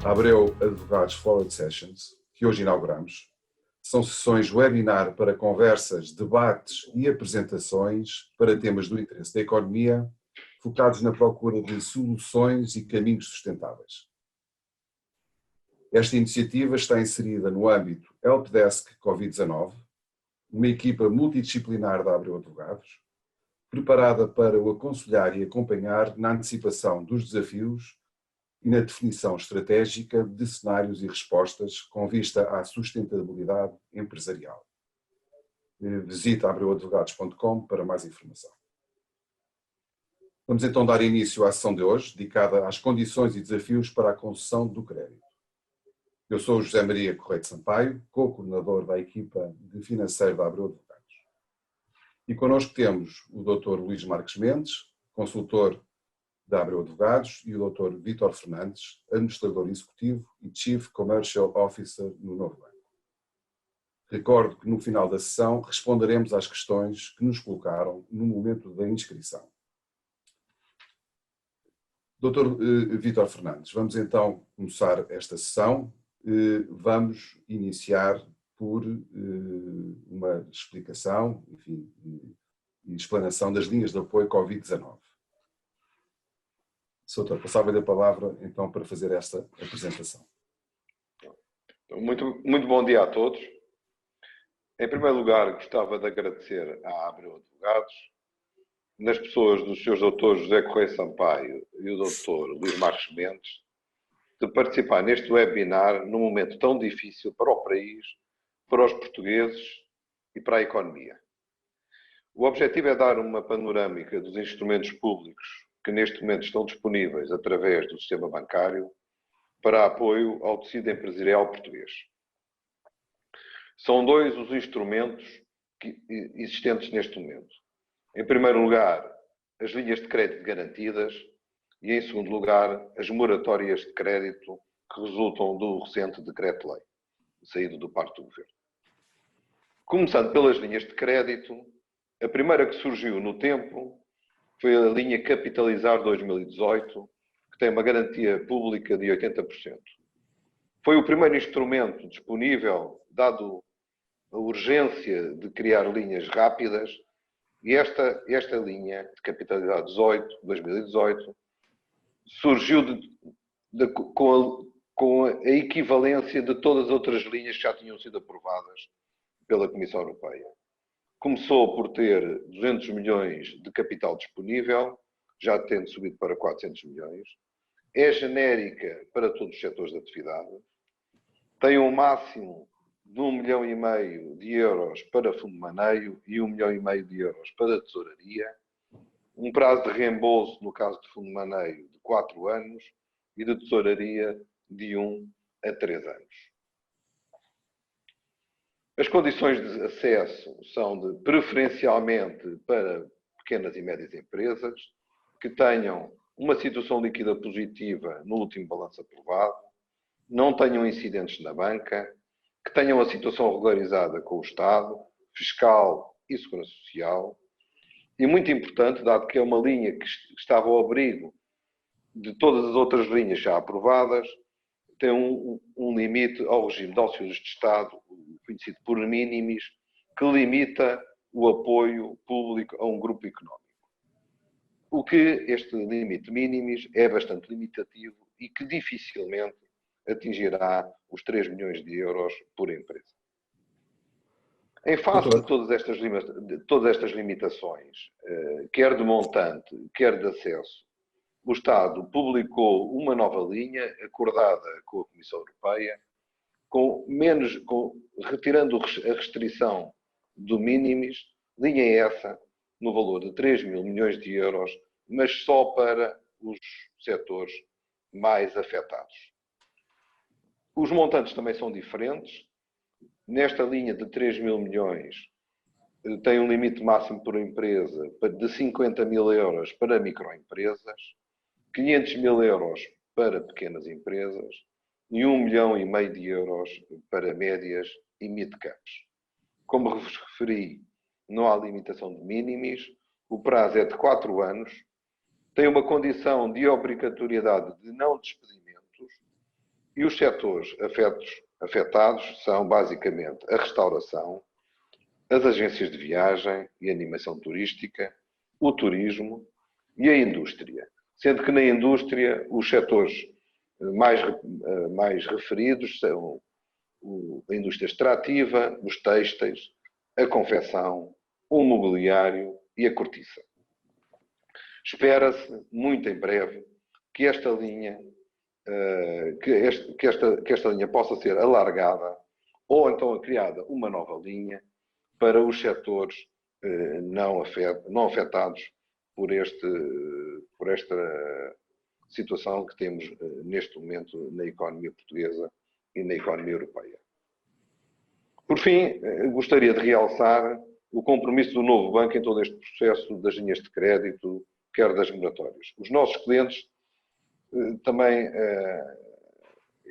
Abreu Advogados Forward Sessions, que hoje inauguramos. São sessões webinar para conversas, debates e apresentações para temas do interesse da economia, focados na procura de soluções e caminhos sustentáveis. Esta iniciativa está inserida no âmbito Helpdesk Covid-19, uma equipa multidisciplinar da Abreu Advogados, preparada para o aconselhar e acompanhar na antecipação dos desafios e na definição estratégica de cenários e respostas com vista à sustentabilidade empresarial. Visite abreuadvogados.com para mais informação. Vamos então dar início à sessão de hoje, dedicada às condições e desafios para a concessão do crédito. Eu sou o José Maria Correia de Sampaio, co-coordenador da equipa de financeiro da Abreu Advogados. E connosco temos o Dr. Luís Marques Mendes, consultor da Abreu Advogados, e o Dr. Vítor Fernandes, administrador executivo e Chief Commercial Officer no Novo Banco. Recordo que no final da sessão responderemos às questões que nos colocaram no momento da inscrição. Dr. Vítor Fernandes, vamos então começar esta sessão. Vamos iniciar por uma explicação, enfim, e explanação das linhas de apoio Covid-19. Doutor, passava-lhe a palavra então para fazer esta apresentação. Muito bom dia a todos. Em primeiro lugar, gostava de agradecer à Abreu Advogados, nas pessoas dos seus doutores José Correia Sampaio e o doutor Luís Marques Mendes, de participar neste webinar num momento tão difícil para o país, para os portugueses e para a economia. O objetivo é dar uma panorâmica dos instrumentos públicos que neste momento estão disponíveis através do sistema bancário para apoio ao tecido empresarial português. São dois os instrumentos existentes neste momento. Em primeiro lugar, as linhas de crédito garantidas e, em segundo lugar, as moratórias de crédito que resultam do recente decreto-lei, saído do parte do Governo. Começando pelas linhas de crédito, a primeira que surgiu no tempo foi a linha Capitalizar 2018, que tem uma garantia pública de 80%. Foi o primeiro instrumento disponível, dado a urgência de criar linhas rápidas, e esta linha de Capitalizar 2018 surgiu com a equivalência de todas as outras linhas que já tinham sido aprovadas pela Comissão Europeia. Começou por ter 200 milhões de capital disponível, já tendo subido para 400 milhões. É genérica para todos os setores de atividade. Tem um máximo de 1,5 milhão de euros para fundo de maneio e 1,5 milhão de euros para tesouraria. Um prazo de reembolso, no caso de fundo de maneio, de 4 anos e de tesouraria de 1 a 3 anos. As condições de acesso são de preferencialmente para pequenas e médias empresas que tenham uma situação líquida positiva no último balanço aprovado, não tenham incidentes na banca, que tenham a situação regularizada com o Estado, fiscal e segurança social. E muito importante, dado que é uma linha que estava ao abrigo de todas as outras linhas já aprovadas, tem um limite ao regime de auxílios de Estado, conhecido por minimis, que limita o apoio público a um grupo económico. O que este limite minimis é bastante limitativo e que dificilmente atingirá os 3 milhões de euros por empresa. Em face de todas estas limitações, quer de montante, quer de acesso, o Estado publicou uma nova linha acordada com a Comissão Europeia, retirando a restrição do minimis, linha essa no valor de 3 mil milhões de euros, mas só para os setores mais afetados. Os montantes também são diferentes. Nesta linha de 3 mil milhões, tem um limite máximo por empresa de 50 mil euros para microempresas, 500 mil euros para pequenas empresas e 1,5 milhão de euros para médias e mid-caps. Como vos referi, não há limitação de minimis, o prazo é de 4 anos, tem uma condição de obrigatoriedade de não despedimentos E os setores afetados são basicamente a restauração, as agências de viagem e animação turística, o turismo e a indústria. Sendo que na indústria os setores mais referidos são a indústria extrativa, os têxteis, a confecção, o mobiliário e a cortiça. Espera-se, muito em breve, que esta linha que esta linha possa ser alargada ou então criada uma nova linha para os setores não afetados por esta situação que temos neste momento na economia portuguesa e na economia europeia. Por fim, gostaria de realçar o compromisso do novo banco em todo este processo das linhas de crédito, quer das moratórias. Os nossos clientes também,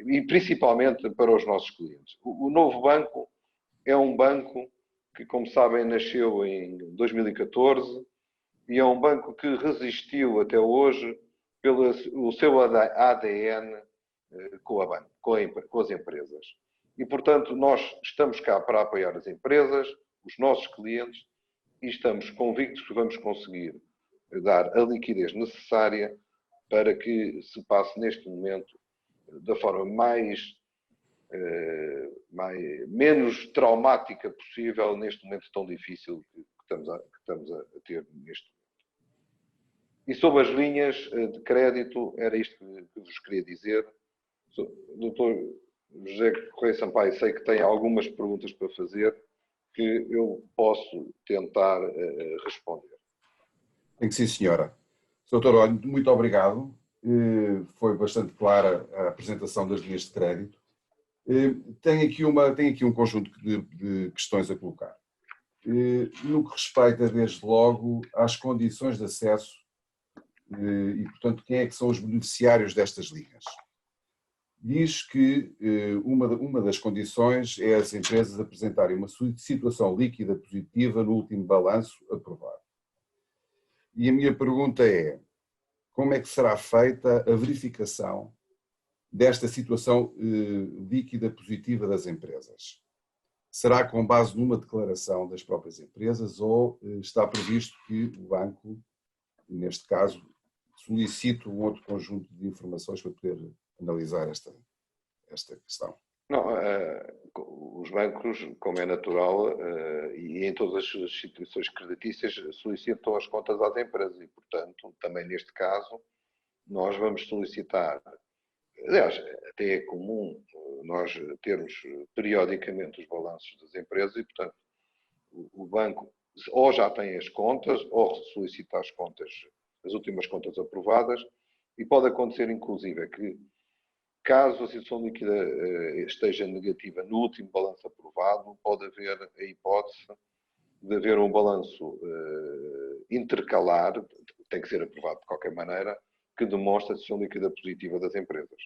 e principalmente para os nossos clientes. O novo banco é um banco que, como sabem, nasceu em 2014 e é um banco que resistiu até hoje pelo seu ADN com as empresas. E, portanto, nós estamos cá para apoiar as empresas, os nossos clientes, e estamos convictos que vamos conseguir dar a liquidez necessária para que se passe neste momento da forma menos traumática possível neste momento tão difícil que estamos a ter neste momento. E sobre as linhas de crédito, era isto que vos queria dizer. Dr. José Correia Sampaio, sei que tem algumas perguntas para fazer que eu posso tentar responder. Tem que sim, senhora. Doutor, olha, muito obrigado. Foi bastante clara a apresentação das linhas de crédito. Tenho aqui um conjunto de questões a colocar. No que respeita, desde logo, às condições de acesso e, portanto, quem é que são os beneficiários destas linhas. Diz que uma das condições é as empresas apresentarem uma situação líquida positiva no último balanço aprovado. E a minha pergunta é, como é que será feita a verificação desta situação líquida positiva das empresas? Será com base numa declaração das próprias empresas ou está previsto que o banco, neste caso, solicite um outro conjunto de informações para poder analisar esta questão? Não, os bancos, como é natural, e em todas as instituições creditícias, solicitam as contas às empresas e, portanto, também neste caso, nós vamos solicitar. Aliás, até é comum nós termos periodicamente os balanços das empresas e, portanto, o banco ou já tem as contas ou solicita as contas, as últimas contas aprovadas, e pode acontecer, inclusive, que caso a situação líquida esteja negativa no último balanço aprovado, pode haver a hipótese de haver um balanço intercalar, tem que ser aprovado de qualquer maneira, que demonstra a situação líquida positiva das empresas.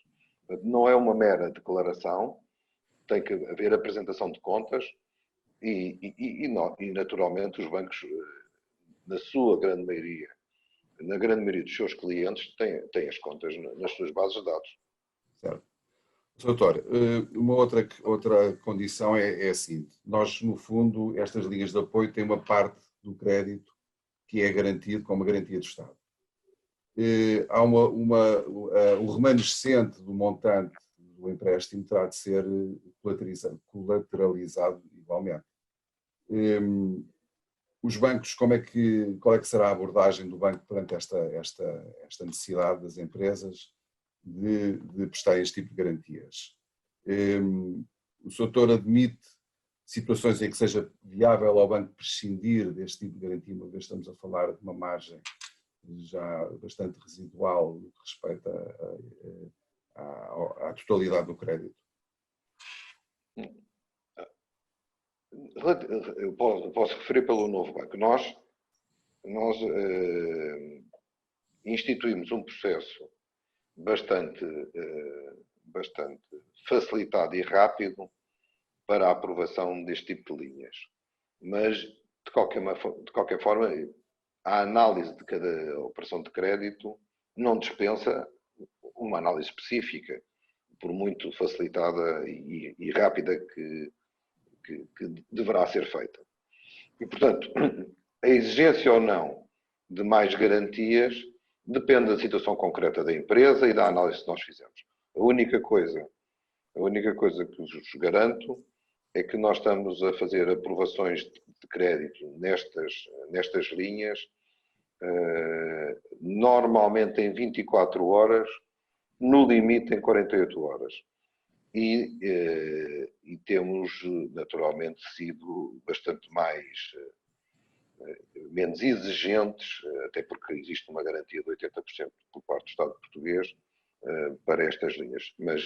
Não é uma mera declaração, tem que haver apresentação de contas e naturalmente os bancos, na grande maioria dos seus clientes, têm as contas nas suas bases de dados. Certo. Doutor, uma outra condição é a seguinte, nós no fundo, estas linhas de apoio têm uma parte do crédito que é garantido com uma garantia do Estado. Há o remanescente do montante do empréstimo terá de ser colateralizado igualmente. Os bancos, qual é que será a abordagem do banco perante esta necessidade das empresas de prestar este tipo de garantias? O doutor admite situações em que seja viável ao banco prescindir deste tipo de garantia, uma vez estamos a falar de uma margem já bastante residual no que respeita à totalidade do crédito? Eu posso referir pelo novo banco. Nós instituímos um processo bastante facilitado e rápido para a aprovação deste tipo de linhas. Mas, de qualquer forma, a análise de cada operação de crédito não dispensa uma análise específica por muito facilitada e rápida que deverá ser feita. E, portanto, a exigência ou não de mais garantias depende da situação concreta da empresa e da análise que nós fizemos. A única coisa que vos garanto é que nós estamos a fazer aprovações de crédito nestas linhas, normalmente em 24 horas, no limite em 48 horas. E temos, naturalmente, sido bastante menos exigentes, até porque existe uma garantia de 80% por parte do Estado português para estas linhas. Mas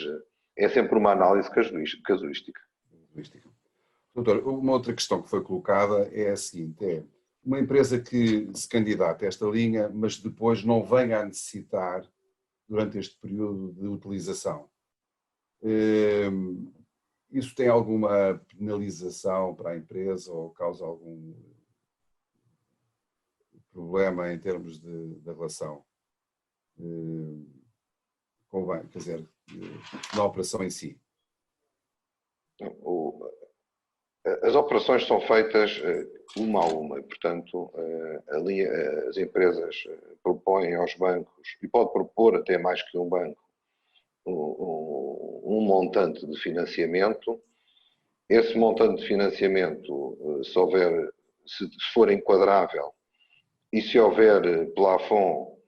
é sempre uma análise casuística. Doutor, uma outra questão que foi colocada é a seguinte, é uma empresa que se candidata a esta linha, mas depois não venha a necessitar, durante este período de utilização. Isso tem alguma penalização para a empresa ou causa algum problema em termos da relação com o banco, quer dizer, na operação em si? As operações são feitas uma a uma, portanto, as empresas propõem aos bancos, e pode propor até mais que um banco, um montante de financiamento. Esse montante de financiamento, se for enquadrável e se houver plafond,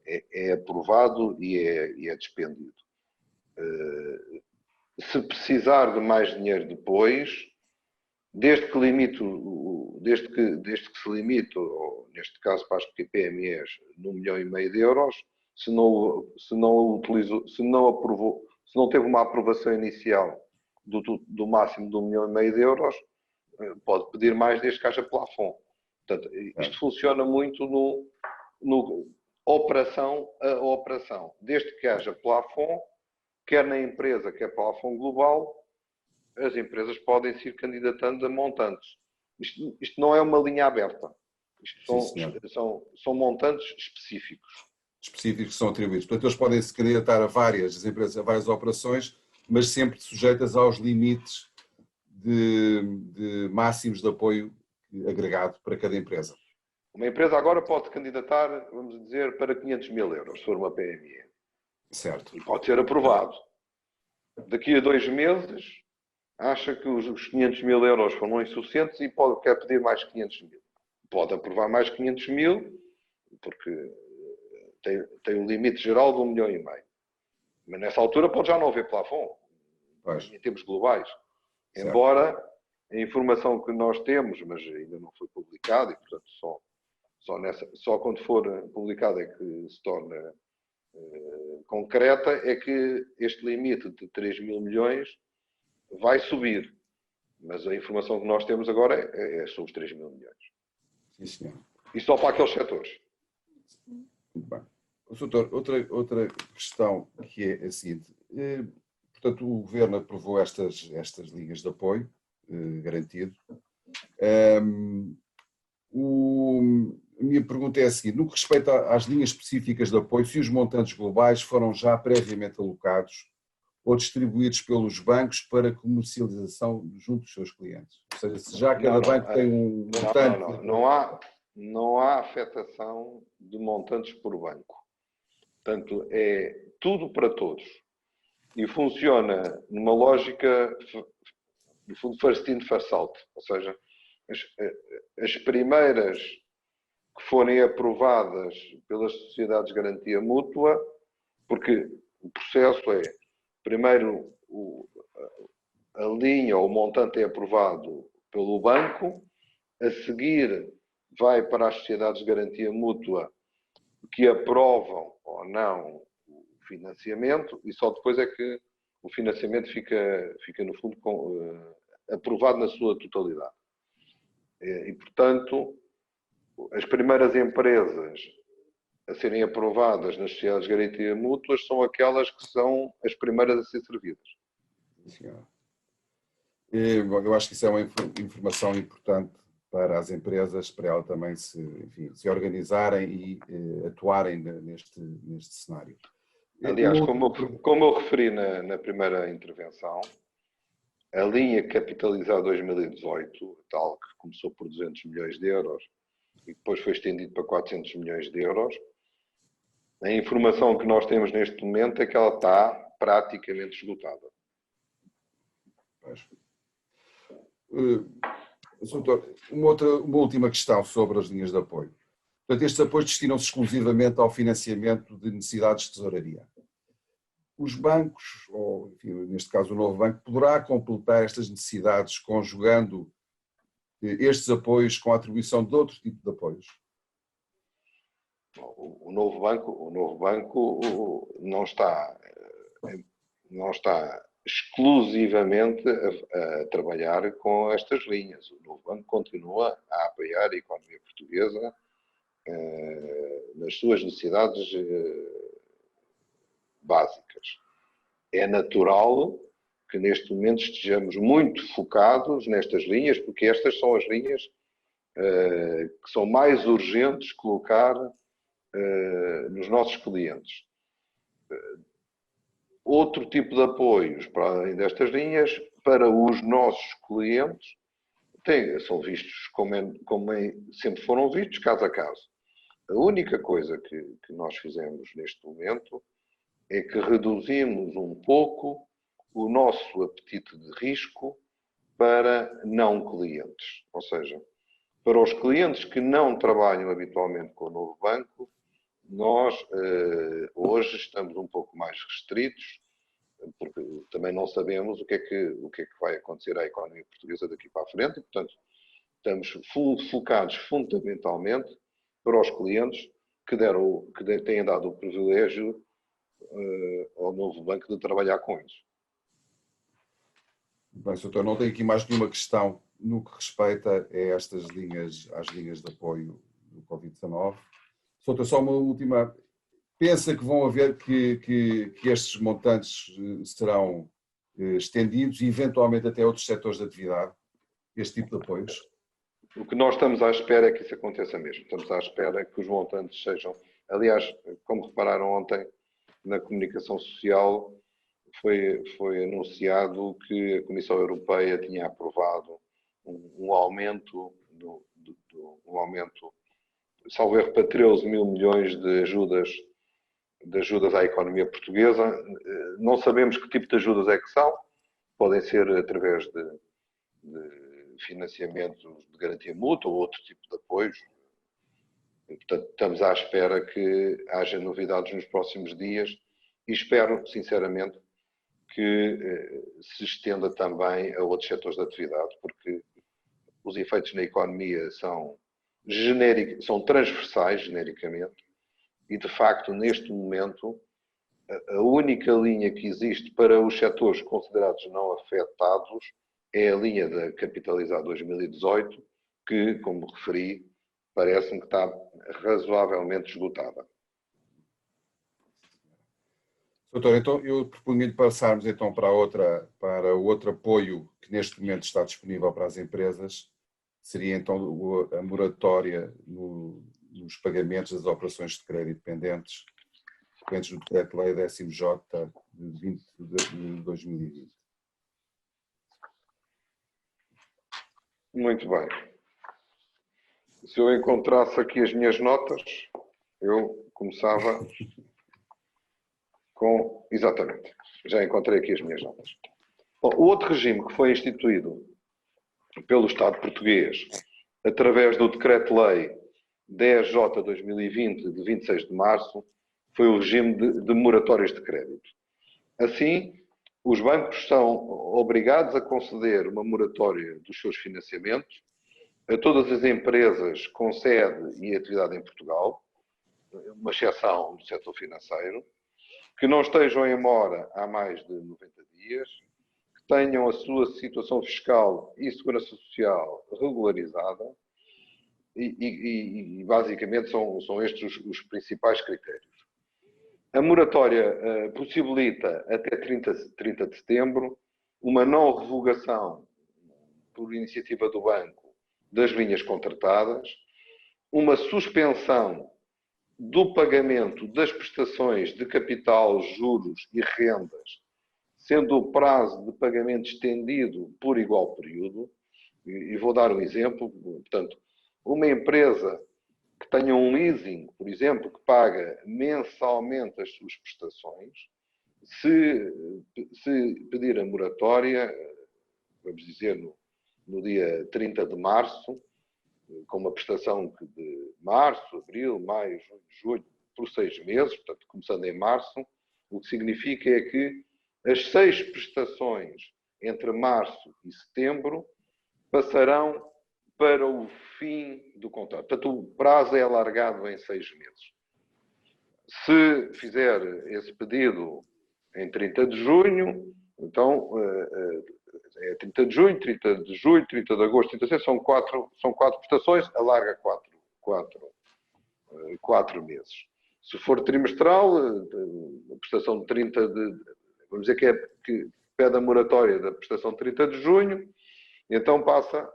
é aprovado e é despendido. Se precisar de mais dinheiro depois, desde que se limite, ou neste caso para as PMEs, no 1,5 milhão de euros, se não teve uma aprovação inicial do máximo de 1,5 milhão de euros, pode pedir mais desde que haja plafond. Portanto, isto funciona muito no operação a operação. Desde que haja plafond, quer na empresa, quer plafond global, as empresas podem se ir candidatando a montantes. Isto não é uma linha aberta. Isto são montantes específicos. Específicos que são atribuídos. Portanto, eles podem se candidatar a várias empresas, a várias operações, mas sempre sujeitas aos limites de máximos de apoio agregado para cada empresa. Uma empresa agora pode candidatar, vamos dizer, para 500 mil euros, se for uma PME. Certo. E pode ser aprovado. Daqui a 2 meses, acha que os 500 mil euros foram insuficientes e quer pedir mais 500 mil. Pode aprovar mais 500 mil, porque tem um limite geral de 1,5 milhão. Mas nessa altura pode já não haver plafond, em termos globais. Certo. Embora a informação que nós temos, mas ainda não foi publicada, e portanto só quando for publicada é que se torna concreta, é que este limite de 3 mil milhões vai subir. Mas a informação que nós temos agora é sobre os 3 mil milhões. Sim, senhor. E só para aqueles setores. Muito bem. Doutor, outra questão que é a seguinte. Portanto, o Governo aprovou estas linhas de apoio garantido. A minha pergunta é a seguinte. No que respeita às linhas específicas de apoio, se os montantes globais foram já previamente alocados ou distribuídos pelos bancos para comercialização junto dos seus clientes? Ou seja, se já cada banco tem um montante... Não há afetação de montantes por banco. Portanto, é tudo para todos. E funciona numa lógica, no fundo, first in, first out. Ou seja, as primeiras que forem aprovadas pelas sociedades de garantia mútua, porque o processo é, primeiro, a linha ou o montante é aprovado pelo banco, a seguir vai para as sociedades de garantia mútua que aprovam ou não o financiamento e só depois é que o financiamento fica no fundo, aprovado na sua totalidade. E, portanto, as primeiras empresas a serem aprovadas nas sociedades de garantia mútuas são aquelas que são as primeiras a ser servidas. Senhor. Eu acho que isso é uma informação importante para as empresas, para elas também se organizarem e atuarem neste cenário. Aliás, como eu referi na primeira intervenção, a linha capitalizada 2018, tal que começou por 200 milhões de euros e depois foi estendido para 400 milhões de euros, a informação que nós temos neste momento é que ela está praticamente esgotada. Doutor, uma última questão sobre as linhas de apoio. Portanto, estes apoios destinam-se exclusivamente ao financiamento de necessidades de tesouraria. Os bancos, ou enfim, neste caso o novo banco, poderá completar estas necessidades conjugando estes apoios com a atribuição de outro tipo de apoios? O novo banco não está exclusivamente a trabalhar com estas linhas. O novo banco continua a apoiar a economia portuguesa nas suas necessidades básicas. É natural que neste momento estejamos muito focados nestas linhas, porque estas são as linhas que são mais urgentes colocar nos nossos clientes. Outro tipo de apoios, para além destas linhas, para os nossos clientes, são vistos como sempre foram vistos, caso a caso. A única coisa que nós fizemos neste momento é que reduzimos um pouco o nosso apetite de risco para não clientes. Ou seja, para os clientes que não trabalham habitualmente com o novo banco, nós hoje estamos um pouco mais restritos, porque também não sabemos o que é que vai acontecer à economia portuguesa daqui para a frente, e, portanto, estamos focados fundamentalmente para os clientes que têm dado o privilégio ao novo banco de trabalhar com eles. Bem, doutor, não tenho aqui mais nenhuma questão no que respeita a estas linhas, às linhas de apoio do Covid-19. Doutor, só uma última. Pensa que vão haver que estes montantes serão estendidos e eventualmente até outros setores de atividade, este tipo de apoios? O que nós estamos à espera é que isso aconteça mesmo. Estamos à espera que os montantes sejam... Aliás, como repararam ontem, na comunicação social foi anunciado que a Comissão Europeia tinha aprovado um aumento, salvo erro, para 13 mil milhões de ajudas à economia portuguesa. Não sabemos que tipo de ajudas é que são. Podem ser através de financiamentos de garantia mútua ou outro tipo de apoios. Portanto, estamos à espera que haja novidades nos próximos dias e espero, sinceramente, que se estenda também a outros setores de atividade, porque os efeitos na economia são transversais, genericamente, e, de facto, neste momento, a única linha que existe para os setores considerados não afetados é a linha da Capitalizada 2018, que, como referi, parece-me que está razoavelmente esgotada. Doutor, então eu propunha-lhe passarmos então para outro apoio que neste momento está disponível para as empresas, seria então a moratória nos pagamentos das operações de crédito pendentes, decorrentes do Decreto-Lei 10J de 2020. Muito bem. Se eu encontrasse aqui as minhas notas, eu começava com... Exatamente. Já encontrei aqui as minhas notas. Bom, o outro regime que foi instituído pelo Estado português através do Decreto-Lei 10J 2020, de 26 de março, foi o regime de moratórias de crédito. Assim, os bancos são obrigados a conceder uma moratória dos seus financiamentos a todas as empresas com sede e atividade em Portugal, uma exceção do setor financeiro, que não estejam em mora há mais de 90 dias, que tenham a sua situação fiscal e segurança social regularizada e basicamente são estes os principais critérios. A moratória possibilita até 30 de setembro uma não revogação por iniciativa do banco das linhas contratadas, uma suspensão do pagamento das prestações de capital, juros e rendas, sendo o prazo de pagamento estendido por igual período. E vou dar um exemplo. Portanto, uma empresa que tenha um leasing, por exemplo, que paga mensalmente as suas prestações, se pedir a moratória, vamos dizer, no dia 30 de março, com uma prestação de março, abril, maio, junho, julho, por 6 meses, portanto, começando em março, o que significa é que as 6 prestações entre março e setembro passarão para o fim do contrato. Portanto, o prazo é alargado em 6 meses. Se fizer esse pedido em 30 de junho, então é 30 de junho, 30 de julho, 30 de agosto, 30 de setembro, são quatro prestações, alarga 4 meses. Se for trimestral, a prestação de 30 de... Vamos dizer que pede a moratória da prestação de 30 de junho, então passa...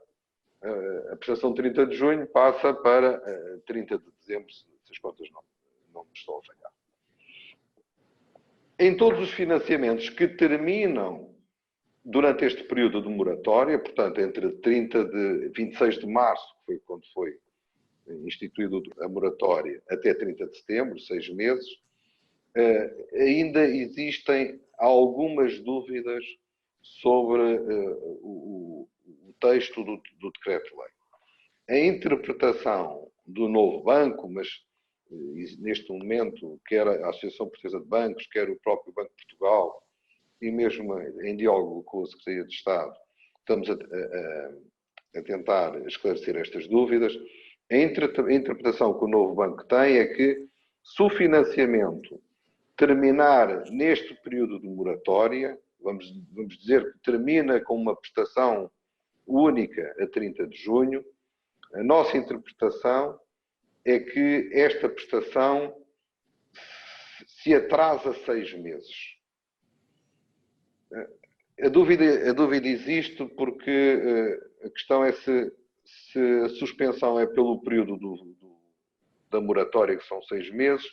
A prestação de 30 de junho passa para 30 de dezembro, se as contas não me estão a falhar. Em todos os financiamentos que terminam durante este período de moratória, portanto, entre 26 de março, que foi quando foi instituída a moratória, até 30 de setembro, 6 meses, ainda existem algumas dúvidas sobre o texto do decreto-lei. A interpretação do novo banco, mas neste momento, quer a Associação Portuguesa de Bancos, quer o próprio Banco de Portugal, e mesmo em diálogo com a Secretaria de Estado, estamos a tentar esclarecer estas dúvidas. A interpretação que o novo banco tem é que, se o financiamento terminar neste período de moratória, vamos dizer que termina com uma prestação única a 30 de junho, a nossa interpretação é que esta prestação se atrasa 6 meses. A dúvida existe porque a questão é se a suspensão é pelo período da moratória, que são 6 meses,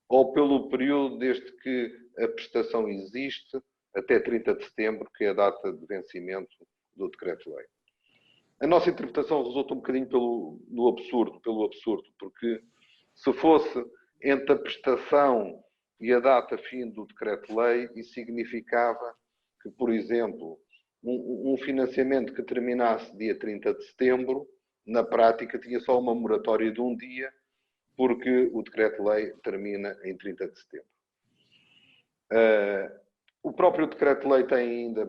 ou pelo período desde que a prestação existe até 30 de setembro, que é a data de vencimento do decreto-lei. A nossa interpretação resulta um bocadinho pelo absurdo, porque se fosse entre a prestação e a data fim do decreto-lei, isso significava que, por exemplo, um financiamento que terminasse dia 30 de setembro, na prática tinha só uma moratória de um dia, porque o decreto-lei termina em 30 de setembro. O próprio decreto-lei tem ainda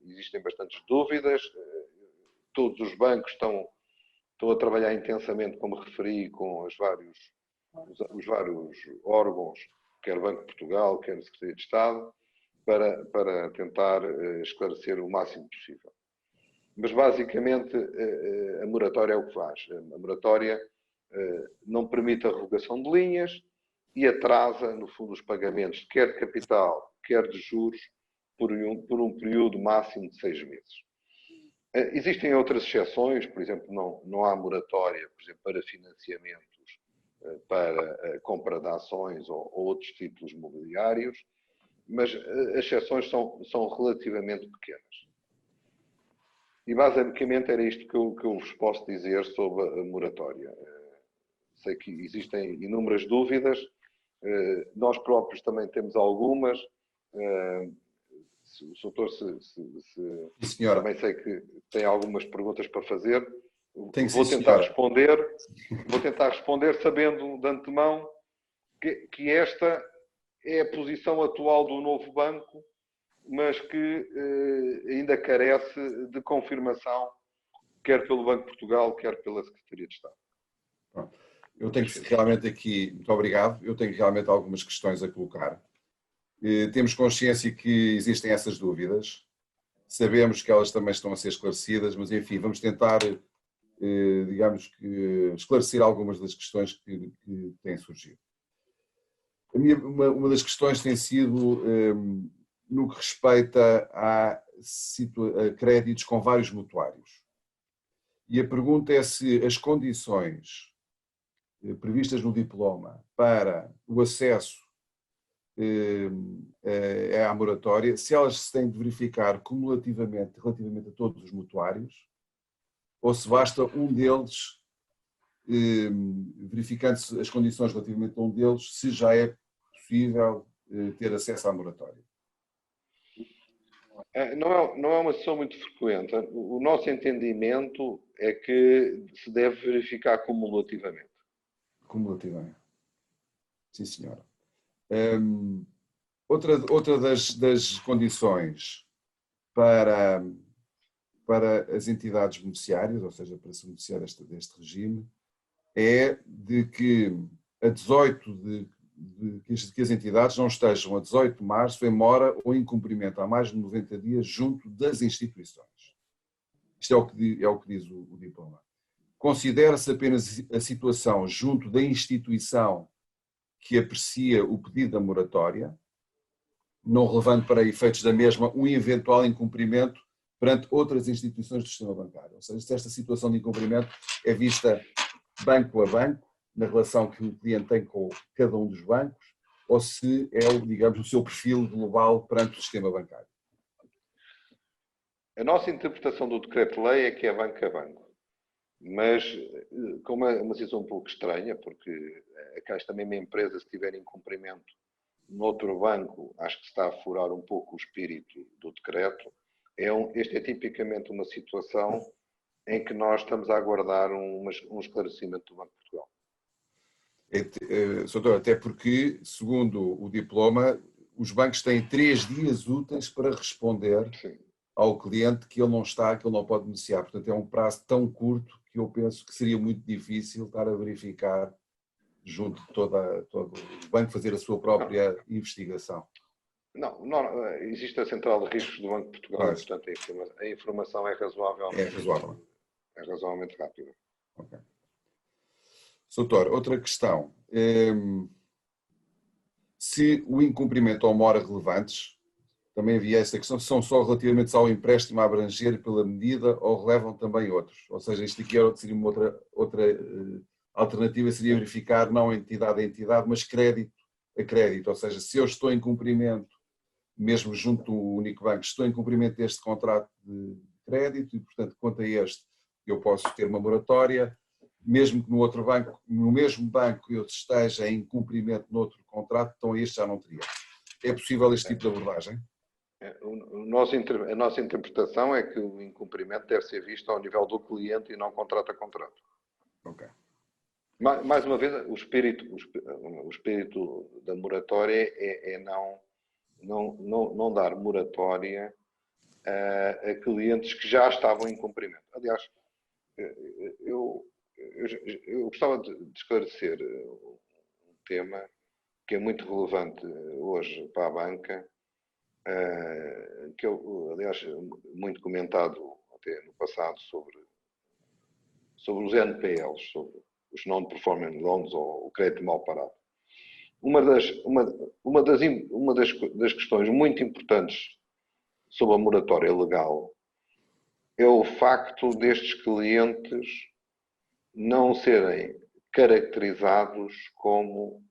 existem bastantes dúvidas. Todos os bancos estão a trabalhar intensamente, como referi, com os vários órgãos, quer Banco de Portugal, quer Secretaria de Estado, para tentar esclarecer o máximo possível. Mas, basicamente, a moratória é o que faz. A moratória não permite a revogação de linhas e atrasa, no fundo, os pagamentos, quer de capital, quer de juros, por um período máximo de 6 meses. Existem outras exceções, por exemplo, não há moratória, por exemplo, para financiamentos, para compra de ações ou outros títulos mobiliários, mas as exceções são relativamente pequenas. E basicamente era isto que eu vos posso dizer sobre a moratória. Sei que existem inúmeras dúvidas, nós próprios também temos algumas. O doutor, também sei que tem algumas perguntas para fazer. Vou tentar responder sabendo de antemão que esta é a posição atual do novo banco, mas que ainda carece de confirmação, quer pelo Banco de Portugal, quer pela Secretaria de Estado. Eu tenho realmente aqui, muito obrigado, eu tenho realmente algumas questões a colocar. Temos consciência que existem essas dúvidas, sabemos que elas também estão a ser esclarecidas, mas enfim, vamos tentar, digamos que, esclarecer algumas das questões que têm surgido. Uma das questões tem sido no que respeita a créditos com vários mutuários. E a pergunta é se as condições previstas no diploma para o acesso à moratória, se elas se têm de verificar cumulativamente relativamente a todos os mutuários, ou se basta um deles, verificando-se as condições relativamente a um deles, se já é possível ter acesso à moratória. Não é uma sessão muito frequente. O nosso entendimento é que se deve verificar cumulativamente. Cumulativamente. Sim, senhora. Outra das condições para as entidades beneficiárias, ou seja, para se beneficiar deste regime, é de que a 18 que as entidades não estejam a 18 de março em mora ou incumprimento há mais de 90 dias junto das instituições. Isto é o que diz o diploma. Considera-se apenas a situação junto da instituição que aprecia o pedido da moratória, não relevando para efeitos da mesma um eventual incumprimento perante outras instituições do sistema bancário. Ou seja, se esta situação de incumprimento é vista banco a banco, na relação que o cliente tem com cada um dos bancos, ou se é, digamos, o seu perfil global perante o sistema bancário. A nossa interpretação do decreto-lei é que é banco a banco. Mas, como é uma situação um pouco estranha, porque esta mesma empresa, se tiver incumprimento noutro banco, acho que se está a furar um pouco o espírito do decreto. Este é tipicamente uma situação em que nós estamos a aguardar um esclarecimento do Banco de Portugal. Doutor, até porque, segundo o diploma, os bancos têm 3 dias úteis para responder Sim. ao cliente que ele não está, que ele não pode beneficiar. Portanto, é um prazo tão curto que eu penso que seria muito difícil estar a verificar junto de todo o banco, fazer a sua própria investigação. Não, existe a central de riscos do Banco de Portugal, e, portanto, a informação é razoavelmente rápida. Okay. Doutor, outra questão. Se o incumprimento ou mora relevantes, também havia esta questão, são só relativamente ao empréstimo a abranger pela medida ou relevam também outros? Ou seja, isto aqui seria uma outra alternativa, seria verificar não entidade a entidade, mas crédito a crédito. Ou seja, se eu estou em cumprimento, mesmo junto do único banco, estou em cumprimento deste contrato de crédito e, portanto, quanto a este, eu posso ter uma moratória, mesmo que no outro banco, no mesmo banco eu esteja em cumprimento no outro contrato, então este já não teria. É possível este tipo de abordagem? A nossa interpretação é que o incumprimento deve ser visto ao nível do cliente e não contrato a contrato. Ok. Mais uma vez, o espírito da moratória é não dar moratória a clientes que já estavam em cumprimento. Aliás, eu gostava de esclarecer um tema que é muito relevante hoje para a banca, que eu, aliás, muito comentado até no passado sobre os NPLs, sobre os Non-Performing Loans ou o crédito mal parado. Uma das questões muito importantes sobre a moratória legal é o facto destes clientes não serem caracterizados como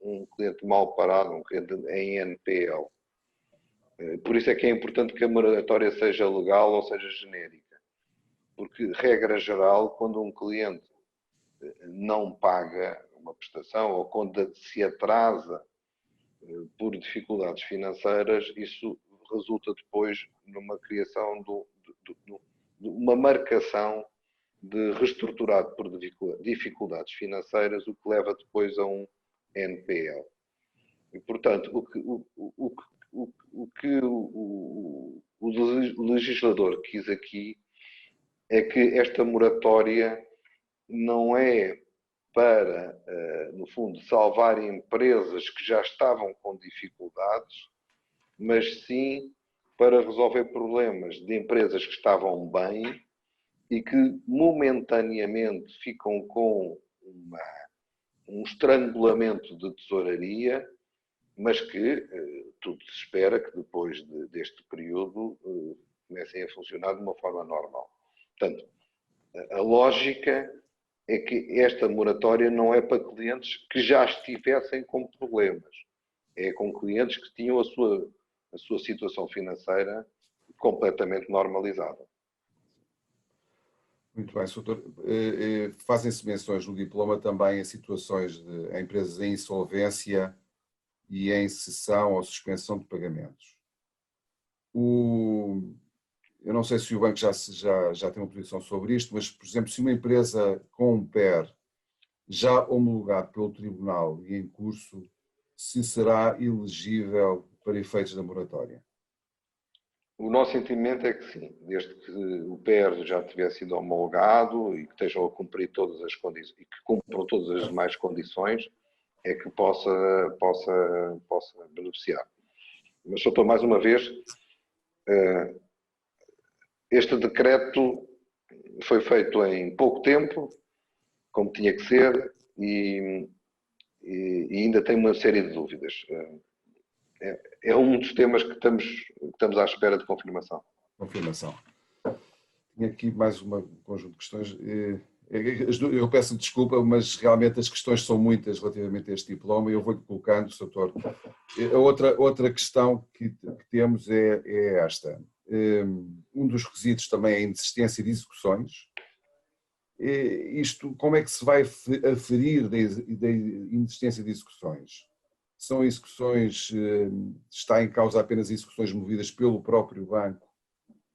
um cliente mal parado, um cliente em NPL. Por isso é que é importante que a moratória seja legal ou seja genérica. Porque, regra geral, quando um cliente não paga uma prestação ou quando se atrasa por dificuldades financeiras, isso resulta depois numa criação de uma marcação de reestruturado por dificuldades financeiras, o que leva depois a um NPL. E, portanto, o que o legislador quis aqui é que esta moratória não é para, no fundo, salvar empresas que já estavam com dificuldades, mas sim para resolver problemas de empresas que estavam bem e que momentaneamente ficam com um estrangulamento de tesouraria, mas que tudo se espera que depois deste período comecem a funcionar de uma forma normal. Portanto, a lógica é que esta moratória não é para clientes que já estivessem com problemas. É com clientes que tinham a sua situação financeira completamente normalizada. Muito bem, Sr. Doutor. Fazem-se menções no diploma também a situações de empresas em insolvência e em cessão ou suspensão de pagamentos. Eu não sei se o banco já tem uma posição sobre isto, mas, por exemplo, se uma empresa com um PER já homologado pelo tribunal e em curso, se será elegível para efeitos da moratória? O nosso entendimento é que sim, desde que o PER já tivesse sido homologado e que estejam a cumprir todas as condições e que cumpram todas as demais condições, é que possa beneficiar. Mas, doutor, mais uma vez, este decreto foi feito em pouco tempo, como tinha que ser, e ainda tem uma série de dúvidas. É um dos temas que estamos à espera de confirmação. Confirmação. Tinha aqui mais um conjunto de questões. Eu peço desculpa, mas realmente as questões são muitas relativamente a este diploma e eu vou-lhe colocando, Sr. Doutor. Outra questão que temos é esta. Um dos requisitos também é a inexistência de execuções. Isto, como é que se vai aferir da inexistência de execuções? São execuções, está em causa apenas execuções movidas pelo próprio banco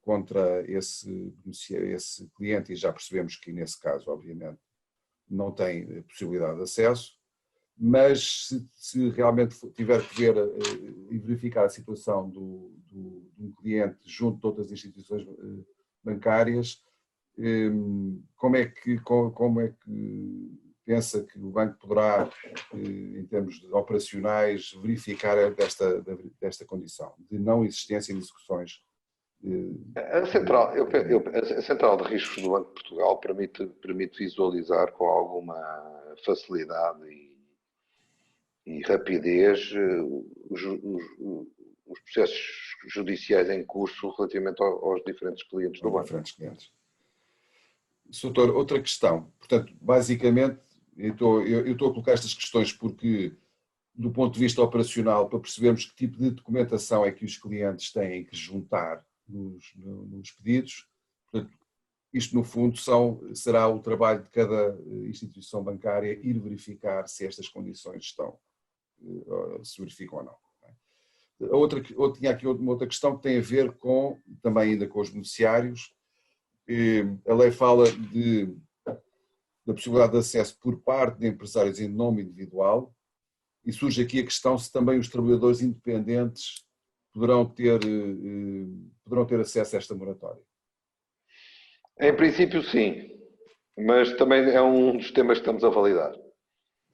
contra esse cliente, e já percebemos que nesse caso, obviamente, não tem possibilidade de acesso, mas se realmente tiver que ver e verificar a situação de um cliente junto de outras instituições bancárias, como é que pensa que o banco poderá, em termos operacionais, verificar desta condição de não existência de execuções? A central de riscos do Banco de Portugal permite visualizar com alguma facilidade e rapidez os processos judiciais em curso relativamente aos diferentes clientes do banco. Sr. Doutor, outra questão. Portanto, basicamente, eu estou a colocar estas questões porque, do ponto de vista operacional, para percebermos que tipo de documentação é que os clientes têm que juntar nos pedidos. Portanto, isto, no fundo, será o trabalho de cada instituição bancária ir verificar se estas condições se verificam ou não. Tinha aqui uma outra questão que tem a ver também ainda com os beneficiários. A lei fala da possibilidade de acesso por parte de empresários em nome individual e surge aqui a questão se também os trabalhadores independentes poderão ter acesso a esta moratória. Em princípio, sim, mas também é um dos temas que estamos a validar.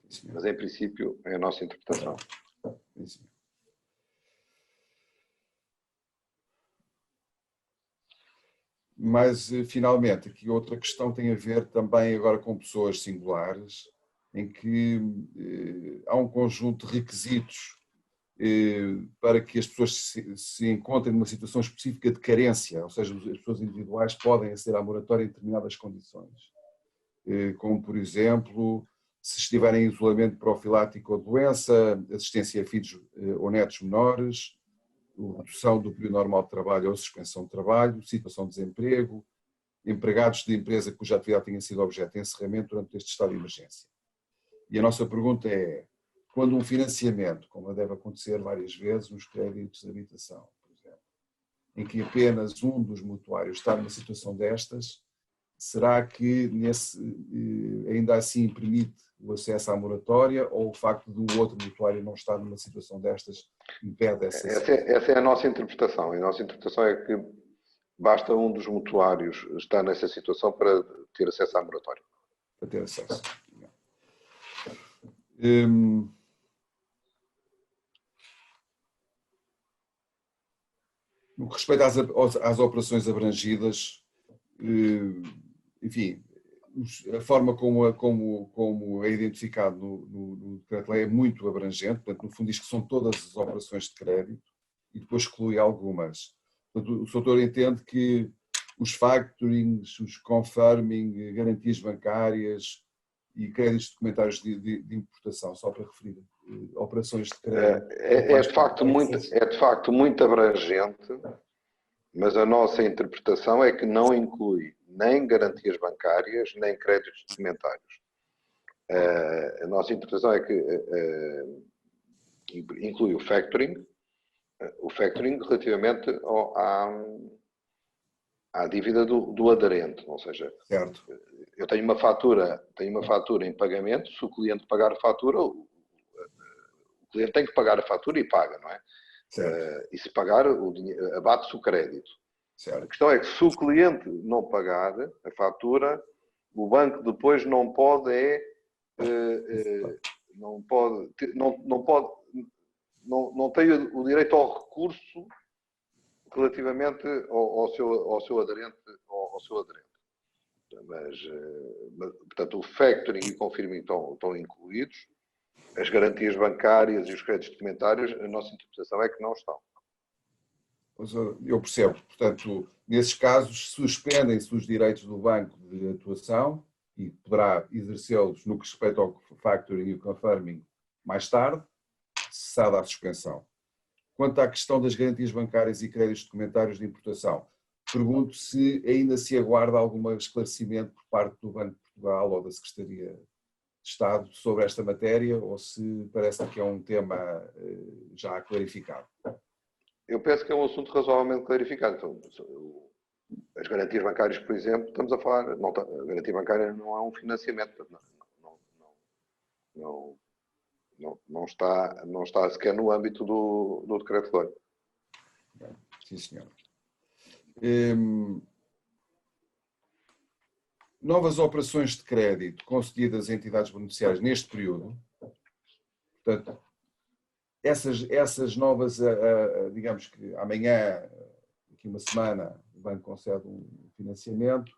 Sim, mas, em princípio, é a nossa interpretação. Sim. Mas, finalmente, aqui outra questão tem a ver também agora com pessoas singulares, em que há um conjunto de requisitos para que as pessoas se encontrem numa situação específica de carência, ou seja, as pessoas individuais podem aceder à moratória em determinadas condições, como, por exemplo, se estiverem em isolamento profilático ou doença, assistência a filhos ou netos menores, redução do período normal de trabalho ou suspensão de trabalho, situação de desemprego, empregados de empresa cuja atividade tenha sido objeto de encerramento durante este estado de emergência. E a nossa pergunta é, quando um financiamento, como deve acontecer várias vezes nos créditos de habitação, por exemplo, em que apenas um dos mutuários está numa situação destas, será que ainda assim permite o acesso à moratória ou o facto do outro mutuário não estar numa situação destas impede essa é a nossa interpretação. A nossa interpretação é que basta um dos mutuários estar nessa situação para ter acesso à moratória. Para ter acesso. No que respeita às operações abrangidas, enfim, a forma como é identificado no decreto-lei é muito abrangente, portanto, no fundo diz que são todas as operações de crédito e depois exclui algumas. Portanto, o Sr. Doutor entende que os factorings, os confirming, garantias bancárias, e créditos documentários de importação, só para referir operações de crédito. É de facto muito abrangente, mas a nossa interpretação é que não inclui nem garantias bancárias, nem créditos documentários. A nossa interpretação é que inclui o factoring relativamente à dívida do aderente, ou seja, certo. Eu tenho uma fatura em pagamento, se o cliente pagar a fatura, o cliente tem que pagar a fatura e paga, não é? E se pagar, abate-se o crédito. Certo. A questão é que se o cliente não pagar a fatura, o banco depois não tem o direito ao recurso relativamente ao seu aderente. Mas, portanto, o factoring e o confirming estão incluídos. As garantias bancárias e os créditos documentários, a nossa interpretação é que não estão. Eu percebo. Portanto, nesses casos, suspendem-se os direitos do banco de atuação e poderá exercê-los no que respeita ao factoring e o confirming mais tarde, cessada a suspensão. Quanto à questão das garantias bancárias e créditos documentários de importação, pergunto se ainda se aguarda algum esclarecimento por parte do Banco de Portugal ou da Secretaria de Estado sobre esta matéria, ou se parece que é um tema já clarificado. Eu penso que é um assunto razoavelmente clarificado. Então, as garantias bancárias, por exemplo, estamos a falar, a garantia bancária não é um financiamento, não está sequer no âmbito do decreto-lei. Sim, senhor. Novas operações de crédito concedidas a entidades beneficiárias neste período, portanto, essas novas, digamos que amanhã, daqui uma semana, o banco concede um financiamento,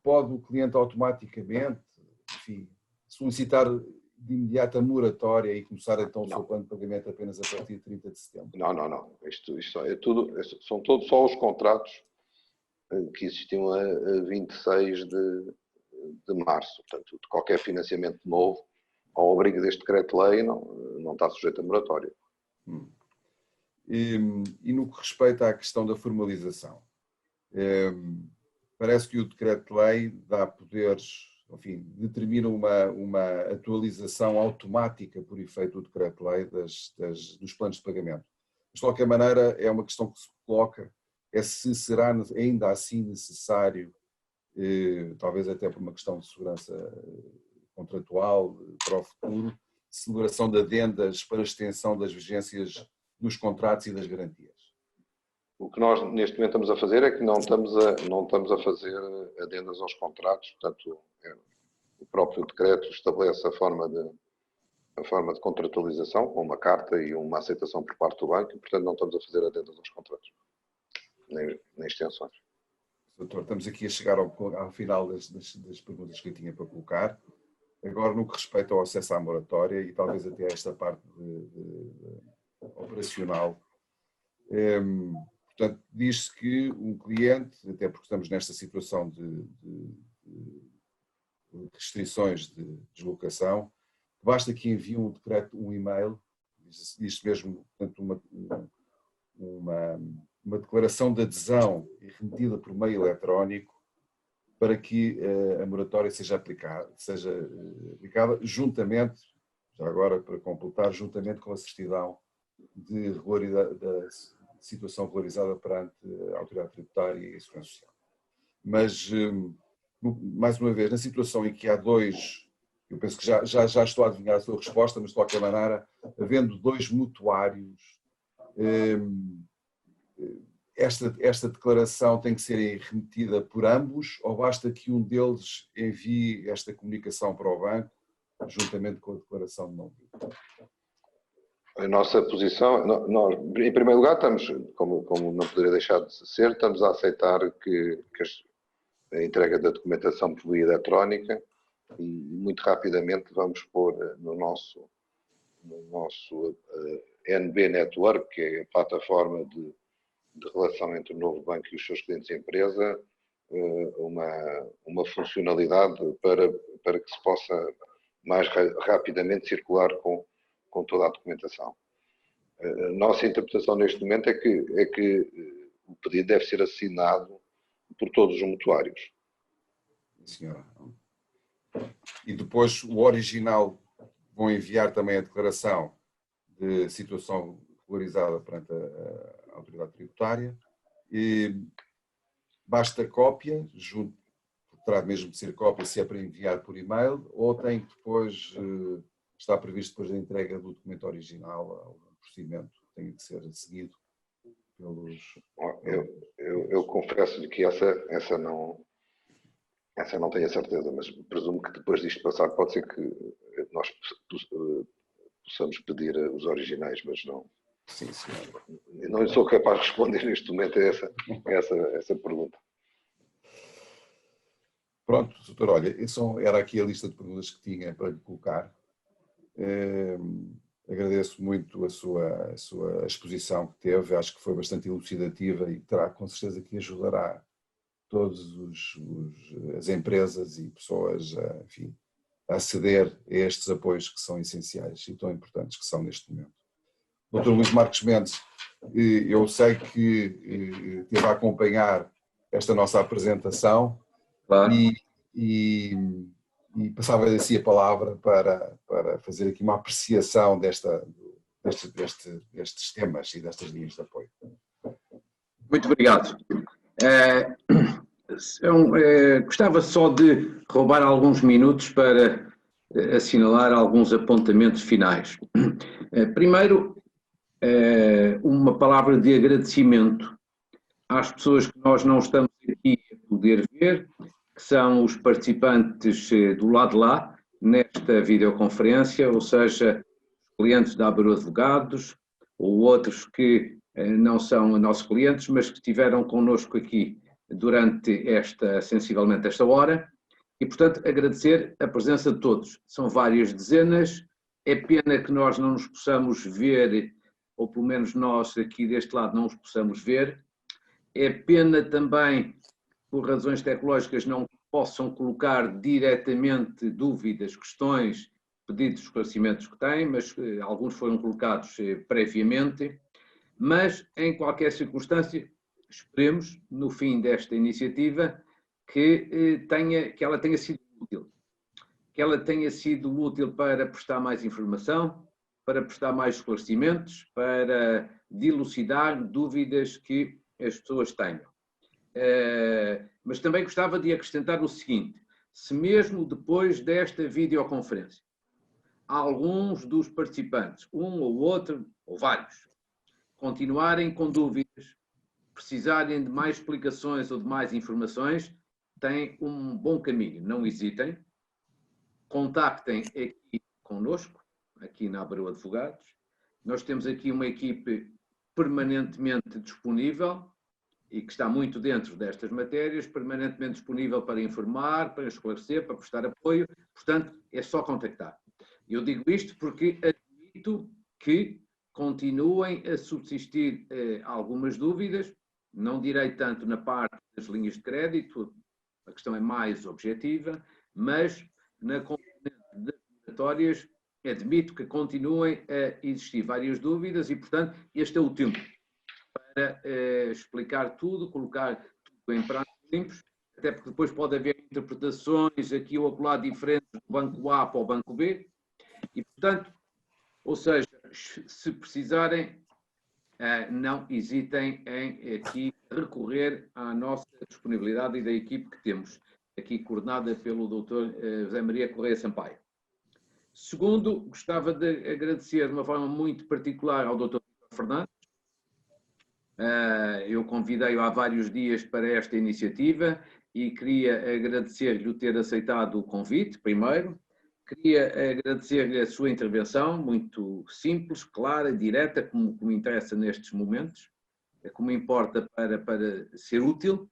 pode o cliente automaticamente, enfim, solicitar de imediato a moratória e começar então o seu plano de pagamento apenas a partir de 30 de setembro? Não. Isto é tudo, são todos só os contratos que existiam a 26 de março. Portanto, de qualquer financiamento novo, ao abrigo deste decreto-lei, não está sujeito a moratória. E no que respeita à questão da formalização, parece que o decreto-lei dá poderes, enfim, determina uma atualização automática por efeito do decreto-lei dos planos de pagamento. Mas, de qualquer maneira, é uma questão que se coloca, é se será ainda assim necessário, talvez até por uma questão de segurança contratual para o futuro, celebração de adendas para extensão das vigências dos contratos e das garantias. O que nós neste momento estamos a fazer é que não estamos a fazer adendas aos contratos, portanto, o próprio decreto estabelece a forma de contratualização, com uma carta e uma aceitação por parte do banco, e, portanto, não estamos a fazer adendas aos contratos, nem extensões. Doutor, estamos aqui a chegar ao final das perguntas que eu tinha para colocar. Agora, no que respeita ao acesso à moratória e talvez até a esta parte operacional, portanto, diz-se que um cliente, até porque estamos nesta situação de restrições de deslocação, basta que envie um decreto, um e-mail, diz mesmo, portanto, uma declaração de adesão remetida por meio eletrónico para que a moratória seja aplicada juntamente, já agora para completar, juntamente com a certidão de regularidade, da situação regularizada perante a autoridade tributária e a segurança social. Mas, mais uma vez, na situação em que há dois, eu penso que já estou a adivinhar a sua resposta, mas de qualquer maneira, havendo dois mutuários, esta declaração tem que ser remetida por ambos ou basta que um deles envie esta comunicação para o banco, juntamente com a declaração de não dívida? A nossa posição, nós, em primeiro lugar, estamos, como não poderia deixar de ser, estamos a aceitar que a entrega da documentação por via eletrónica e muito rapidamente vamos pôr no nosso NB Network, que é a plataforma de relação entre o novo banco e os seus clientes e empresa, uma funcionalidade para que se possa mais rapidamente circular com toda a documentação. A nossa interpretação neste momento é que o pedido deve ser assinado por todos os mutuários. Senhora. E depois o original vão enviar também a declaração de situação regularizada perante a autoridade tributária. E basta cópia, terá mesmo de ser cópia se é para enviar por e-mail, ou tem que depois, está previsto depois da entrega do documento original, algum procedimento que tem que ser seguido pelos... Eu confesso-lhe que essa não tenho a certeza, mas presumo que depois disto passar pode ser que nós possamos pedir os originais, mas não. Sim, senhor. Não sou capaz de responder neste momento a essa pergunta. Pronto, doutor, olha, era aqui a lista de perguntas que tinha para lhe colocar. Agradeço muito a sua exposição que teve, acho que foi bastante elucidativa e terá com certeza que ajudará todas as empresas e pessoas enfim, a aceder a estes apoios que são essenciais e tão importantes que são neste momento. Dr. Luís Marques Mendes, eu sei que esteve a acompanhar esta nossa apresentação. Claro. E passava-lhe assim a palavra para fazer aqui uma apreciação destes temas e destas linhas de apoio. Muito obrigado. Gostava só de roubar alguns minutos para assinalar alguns apontamentos finais. Primeiro, uma palavra de agradecimento às pessoas que nós não estamos aqui a poder ver, que são os participantes do lado de lá, nesta videoconferência, ou seja, os clientes da Abreu Advogados, ou outros que não são nossos clientes, mas que estiveram connosco aqui durante sensivelmente esta hora, e, portanto, agradecer a presença de todos. São várias dezenas, é pena que nós não nos possamos ver, ou pelo menos nós aqui deste lado não os possamos ver, é pena também por razões tecnológicas não possam colocar diretamente dúvidas, questões, pedidos de esclarecimentos que têm, mas alguns foram colocados previamente. Mas, em qualquer circunstância, esperemos, no fim desta iniciativa, que ela tenha sido útil. Que ela tenha sido útil para prestar mais informação, para prestar mais esclarecimentos, para dilucidar dúvidas que as pessoas tenham. Mas também gostava de acrescentar o seguinte: se mesmo depois desta videoconferência, alguns dos participantes, um ou outro, ou vários, continuarem com dúvidas, precisarem de mais explicações ou de mais informações, têm um bom caminho. Não hesitem, contactem aqui connosco, aqui na Abreu Advogados. Nós temos aqui uma equipe permanentemente disponível e que está muito dentro destas matérias, permanentemente disponível para informar, para esclarecer, para prestar apoio. Portanto, é só contactar. Eu digo isto porque admito que continuem a subsistir algumas dúvidas, não direi tanto na parte das linhas de crédito, a questão é mais objetiva, mas na componente das obrigatórias admito que continuem a existir várias dúvidas e, portanto, este é o tempo para explicar tudo, colocar tudo em pratos limpos, até porque depois pode haver interpretações aqui ou acolá diferentes do banco A para o banco B, e, portanto, ou seja, se precisarem, não hesitem em aqui recorrer à nossa disponibilidade e da equipe que temos, aqui coordenada pelo Dr. José Maria Correia Sampaio. Segundo, gostava de agradecer de uma forma muito particular ao Dr. Fernandes. Eu convidei-o há vários dias para esta iniciativa e queria agradecer-lhe o ter aceitado o convite, primeiro. Queria agradecer-lhe a sua intervenção, muito simples, clara, direta, como interessa nestes momentos, como importa para ser útil,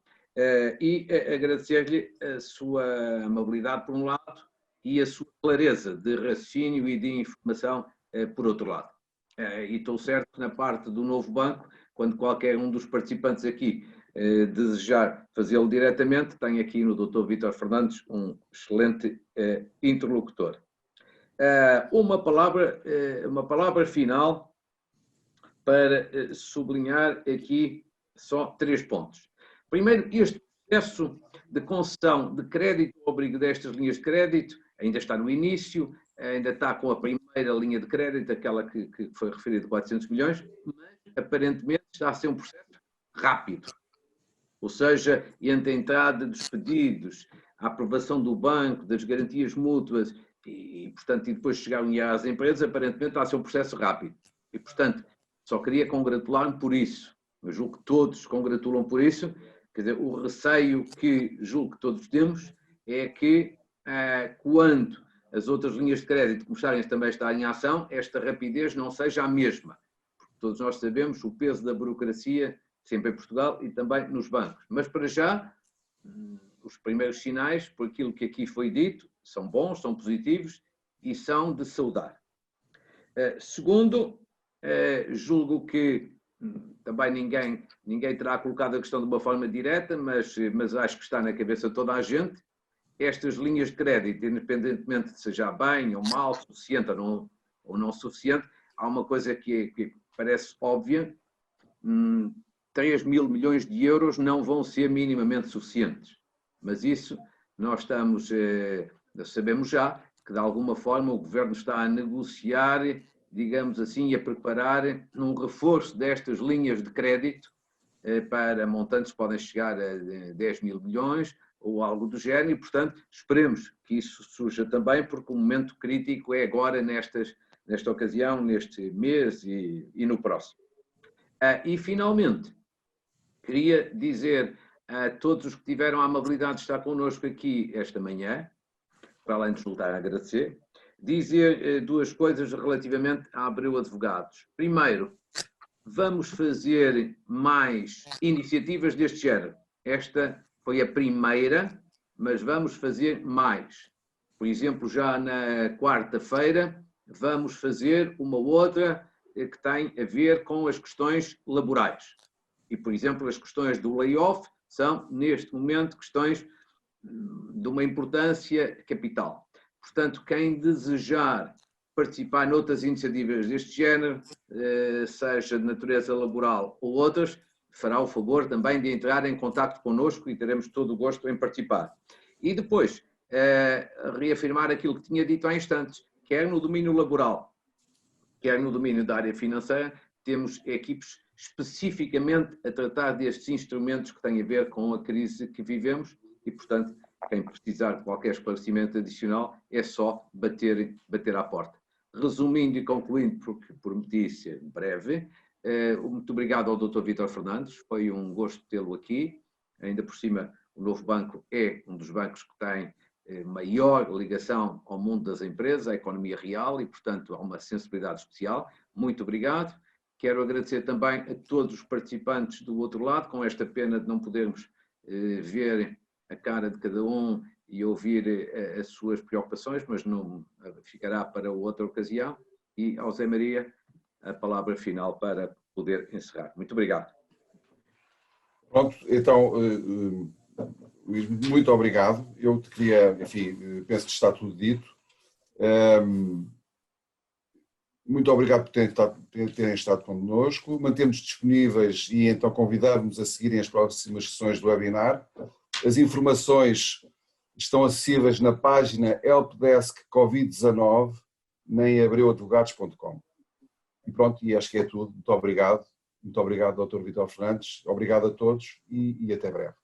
e agradecer-lhe a sua amabilidade, por um lado, e a sua clareza de raciocínio e de informação, por outro lado. E estou certo que na parte do novo banco, quando qualquer um dos participantes aqui desejar fazê-lo diretamente, tenho aqui no Dr. Vítor Fernandes um excelente interlocutor. Uma palavra final para sublinhar aqui só 3 pontos. Primeiro, este processo de concessão de crédito ao abrigo destas linhas de crédito ainda está no início, ainda está com a primeira linha de crédito, aquela que foi referida de 400 milhões, mas aparentemente está a ser um processo rápido. Ou seja, entre a entrada dos pedidos, a aprovação do banco, das garantias mútuas e depois chegarem às empresas, aparentemente está a ser um processo rápido. E, portanto, só queria congratular-me por isso. Eu julgo que todos se congratulam por isso. Quer dizer, o receio que julgo que todos temos é que quando as outras linhas de crédito começarem também a estar em ação, esta rapidez não seja a mesma. Porque todos nós sabemos o peso da burocracia, sempre em Portugal e também nos bancos. Mas para já, os primeiros sinais, por aquilo que aqui foi dito, são bons, são positivos e são de saudar. Segundo, julgo que também ninguém terá colocado a questão de uma forma direta, mas acho que está na cabeça de toda a gente. Estas linhas de crédito, independentemente de seja bem ou mal, suficiente ou não suficiente, há uma coisa que parece óbvia: 3 mil milhões de euros não vão ser minimamente suficientes. Mas isso nós sabemos já que de alguma forma o Governo está a negociar, digamos assim, e a preparar um reforço destas linhas de crédito para montantes que podem chegar a 10 mil milhões ou algo do género e, portanto, esperemos que isso surja também, porque o momento crítico é agora nesta ocasião, neste mês e no próximo. E, finalmente, queria dizer a todos os que tiveram a amabilidade de estar connosco aqui esta manhã, para além de voltar a agradecer, dizer 2 coisas relativamente a Abreu Advogados. Primeiro, vamos fazer mais iniciativas deste género. Esta foi a primeira, mas vamos fazer mais. Por exemplo, já na quarta-feira, vamos fazer uma outra que tem a ver com as questões laborais. E, por exemplo, as questões do layoff são, neste momento, questões de uma importância capital. Portanto, quem desejar participar noutras iniciativas deste género, seja de natureza laboral ou outras, fará o favor também de entrar em contacto connosco e teremos todo o gosto em participar. E depois, reafirmar aquilo que tinha dito há instantes, quer no domínio laboral, quer no domínio da área financeira, temos equipes especificamente a tratar destes instrumentos que têm a ver com a crise que vivemos e, portanto, quem precisar de qualquer esclarecimento adicional é só bater à porta. Resumindo e concluindo, porque prometi ser breve, muito obrigado ao Dr. Vítor Fernandes, foi um gosto tê-lo aqui. Ainda por cima, o Novo Banco é um dos bancos que tem maior ligação ao mundo das empresas, à economia real e, portanto, há uma sensibilidade especial. Muito obrigado. Quero agradecer também a todos os participantes do outro lado, com esta pena de não podermos ver a cara de cada um e ouvir as suas preocupações, mas não ficará para outra ocasião. E ao Zé Maria, a palavra final para poder encerrar. Muito obrigado. Pronto, então, Luís, muito obrigado. Eu te queria, enfim, penso que está tudo dito. Muito obrigado por terem estado connosco. Mantemos disponíveis e então convidar-nos a seguirem as próximas sessões do webinar. As informações estão acessíveis na página Helpdesk Covid-19 em abreuadvogados.com. E pronto, e acho que é tudo. Muito obrigado. Muito obrigado, Dr. Vítor Fernandes. Obrigado a todos e até breve.